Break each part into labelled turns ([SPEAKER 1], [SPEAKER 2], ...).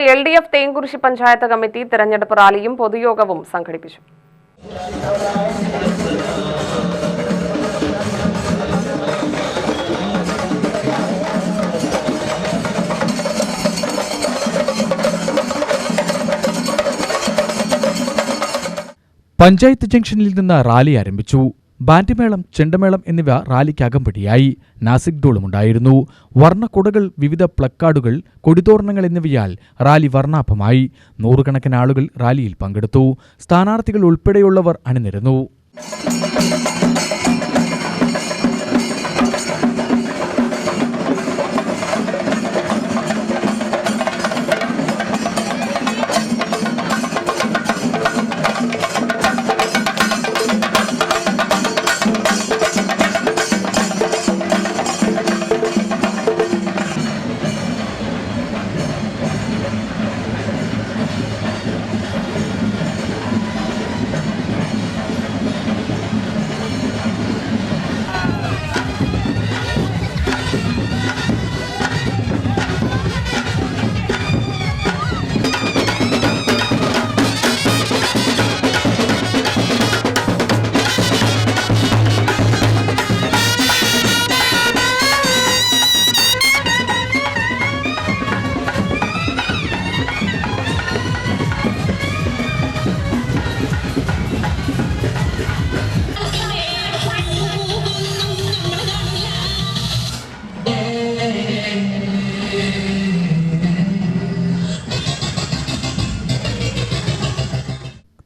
[SPEAKER 1] LDF Thenkurissi panchayat committee തെരഞ്ഞെടുപ്പ് റാലിയും പൊതുയോഗവും സംഘടിപ്പിച്ചു.
[SPEAKER 2] പഞ്ചായത്ത് ജംഗ്ഷനിൽ നിന്ന് റാലി ആരംഭിച്ചു. ബാൻഡ് മേളം, ചെണ്ടമേളം എന്നിവ റാലിക്ക് അകമ്പടിയായി. നാസിക് ഡോളുമുണ്ടായിരുന്നു. വർണ്ണക്കൊടകൾ, വിവിധ പ്ലക്കാർഡുകൾ, കൊടിതോരണങ്ങൾ എന്നിവയാൽ റാലി വർണ്ണാഭമായി. നൂറുകണക്കിന് ആളുകൾ റാലിയിൽ പങ്കെടുത്തു. സ്ഥാനാർത്ഥികൾ ഉൾപ്പെടെയുള്ളവർ അണിനിരന്നു.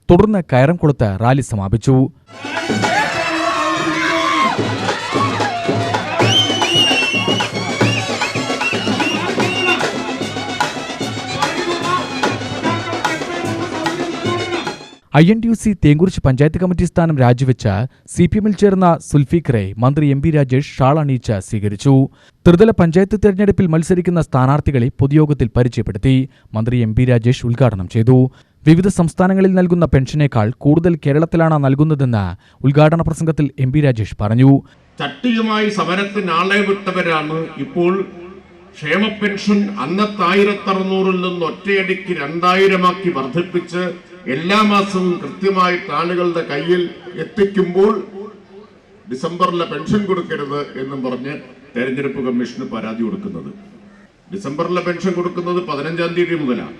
[SPEAKER 2] തുടർന്ന് കയറംകുളത്ത് റാലി സമാപിച്ചു. INTUC തേങ്കുറിശ്ശി പഞ്ചായത്ത് കമ്മിറ്റി സ്ഥാനം രാജിവെച്ച CPMൽ ചേർന്ന സുൽഫീഖറെ മന്ത്രി MP രാജേഷ് ഷാൾ അണിയിച്ച് സ്വീകരിച്ചു. ത്രിതല പഞ്ചായത്ത് തെരഞ്ഞെടുപ്പിൽ മത്സരിക്കുന്ന സ്ഥാനാർത്ഥികളെ പൊതുയോഗത്തിൽ പരിചയപ്പെടുത്തി. മന്ത്രി MP രാജേഷ് ഉദ്ഘാടനം ചെയ്തു. വിവിധ സംസ്ഥാനങ്ങളിൽ നൽകുന്ന പെൻഷനേക്കാൾ കൂടുതൽ കേരളത്തിലാണ് നൽകുന്നതെന്ന് ഉദ്ഘാടന പ്രസംഗത്തിൽ MP രാജേഷ് പറഞ്ഞു.
[SPEAKER 3] ചട്ടിയുമായി സമരത്തിന് ആളെ വിട്ടവരാണ് ഇപ്പോൾ ക്ഷേമ പെൻഷൻ അന്നത്തെ 1600 നിന്ന് ഒറ്റയടിക്ക് 2000 വർദ്ധിപ്പിച്ച് എല്ലാ മാസവും കൃത്യമായിട്ട് ആളുകളുടെ കയ്യിൽ എത്തിക്കുമ്പോൾ ഡിസംബറിലെ പെൻഷൻ കൊടുക്കരുത് എന്നും പറഞ്ഞ് തെരഞ്ഞെടുപ്പ് കമ്മീഷന് പരാതി കൊടുക്കുന്നത്. ഡിസംബറിലെ പെൻഷൻ കൊടുക്കുന്നത് 15-ാം തീയതി മുതലാണ്.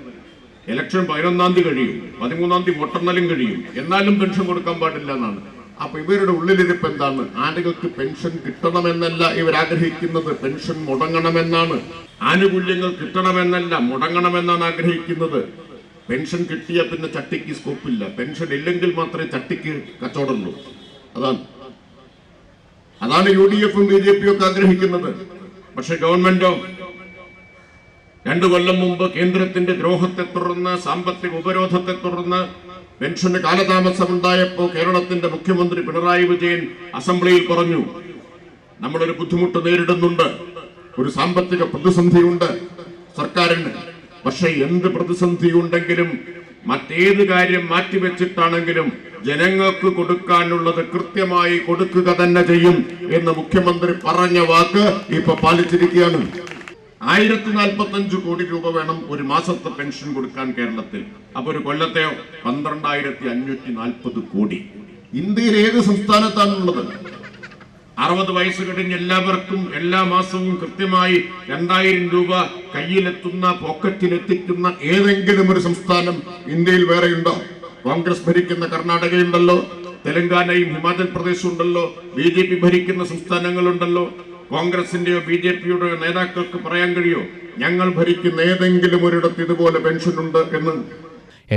[SPEAKER 3] ഇലക്ഷൻ 11-ാം തീയതി കഴിയും, 13-ാം തീയതി വോട്ടെണ്ണലും കഴിയും. എന്നാലും പെൻഷൻ കൊടുക്കാൻ പാടില്ല എന്നാണ്. അപ്പൊ ഇവരുടെ ഉള്ളിലിരിപ്പ് എന്താണ്? ആളുകൾക്ക് പെൻഷൻ കിട്ടണമെന്നല്ല ഇവരാഗ്രഹിക്കുന്നത്, പെൻഷൻ മുടങ്ങണമെന്നാണ്. ആനുകൂല്യങ്ങൾ കിട്ടണമെന്നല്ല, മുടങ്ങണമെന്നാണ് ആഗ്രഹിക്കുന്നത്. പെൻഷൻ കിട്ടിയ പിന്നെ ചട്ടിക്ക് സ്കോപ്പില്ല. പെൻഷൻ ഇല്ലെങ്കിൽ മാത്രമേ ചട്ടിക്ക് കച്ചവടമുള്ളൂ. അതാണ് UDFും BJPയും ഒക്കെ ആഗ്രഹിക്കുന്നത്. പക്ഷെ ഗവൺമെന്റോ 2 കൊല്ലം മുമ്പ് കേന്ദ്രത്തിന്റെ ദ്രോഹത്തെ തുടർന്ന്, സാമ്പത്തിക ഉപരോധത്തെ തുടർന്ന് പെൻഷന് കാലതാമസമുണ്ടായപ്പോൾ കേരളത്തിന്റെ മുഖ്യമന്ത്രി പിണറായി വിജയൻ അസംബ്ലിയിൽ പറഞ്ഞു, നമ്മളൊരു ബുദ്ധിമുട്ട് നേരിടുന്നുണ്ട്, ഒരു സാമ്പത്തിക പ്രതിസന്ധിയുണ്ട് സർക്കാരിന്. പക്ഷെ എന്ത് പ്രതിസന്ധി ഉണ്ടെങ്കിലും മറ്റേത് കാര്യം മാറ്റിവെച്ചിട്ടാണെങ്കിലും ജനങ്ങൾക്ക് കൊടുക്കാനുള്ളത് കൃത്യമായി കൊടുക്കുക തന്നെ ചെയ്യും എന്ന് മുഖ്യമന്ത്രി പറഞ്ഞ വാക്ക് ഇപ്പൊ പാലിച്ചിരിക്കുകയാണ്. 1045 കോടി രൂപ വേണം ഒരു മാസത്തെ പെൻഷൻ കൊടുക്കാൻ കേരളത്തിൽ. അപ്പൊ ഒരു കൊല്ലത്തെയോ 12540 കോടി. ഇന്ത്യയിൽ ഏത് സംസ്ഥാനത്താണുള്ളത്? 60 വയസ്സ് കഴിഞ്ഞ് എല്ലാവർക്കും എല്ലാ മാസവും കൃത്യമായി 2000 രൂപ കയ്യിലെത്തുന്ന, പോക്കറ്റിലെത്തിക്കുന്ന ഏതെങ്കിലും ഒരു സംസ്ഥാനം ഇന്ത്യയിൽ വേറെയുണ്ടോ? കോൺഗ്രസ് ഭരിക്കുന്ന കർണാടകയുണ്ടല്ലോ, തെലങ്കാനയും ഹിമാചൽ പ്രദേശും ഉണ്ടല്ലോ, BJP ഭരിക്കുന്ന സംസ്ഥാനങ്ങളുണ്ടല്ലോ. കോൺഗ്രസിന്റെയോ BJPയുടെയോ നേതാക്കൾക്ക് പറയാൻ കഴിയോ ഞങ്ങൾ ഭരിക്കുന്ന ഏതെങ്കിലും ഒരിടത്ത് ഇതുപോലെ പെൻഷൻ ഉണ്ട് എന്ന്?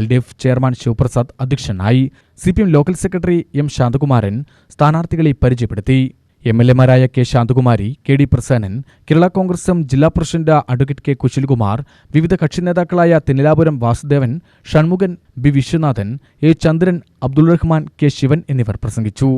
[SPEAKER 2] LDF ചെയർമാൻ ശിവപ്രസാദ് അധ്യക്ഷനായി. CPM local secretary M Santhakumaran സ്ഥാനാർത്ഥികളെ പരിചയപ്പെടുത്തി. MLAമാരായ K ശാന്തകുമാരി, KD പ്രസന്നൻ, കേരള കോൺഗ്രസ് ജില്ലാ പ്രസിഡന്റ് അഡ്വക്കേറ്റ് K കുശിൽകുമാർ, വിവിധ കക്ഷി നേതാക്കളായ Thennilapuram Vasudevan, Shanmughan, B Viswanathan, A Chandran, Abdul Rahman, K Shivan എന്നിവർ പ്രസംഗിച്ചു.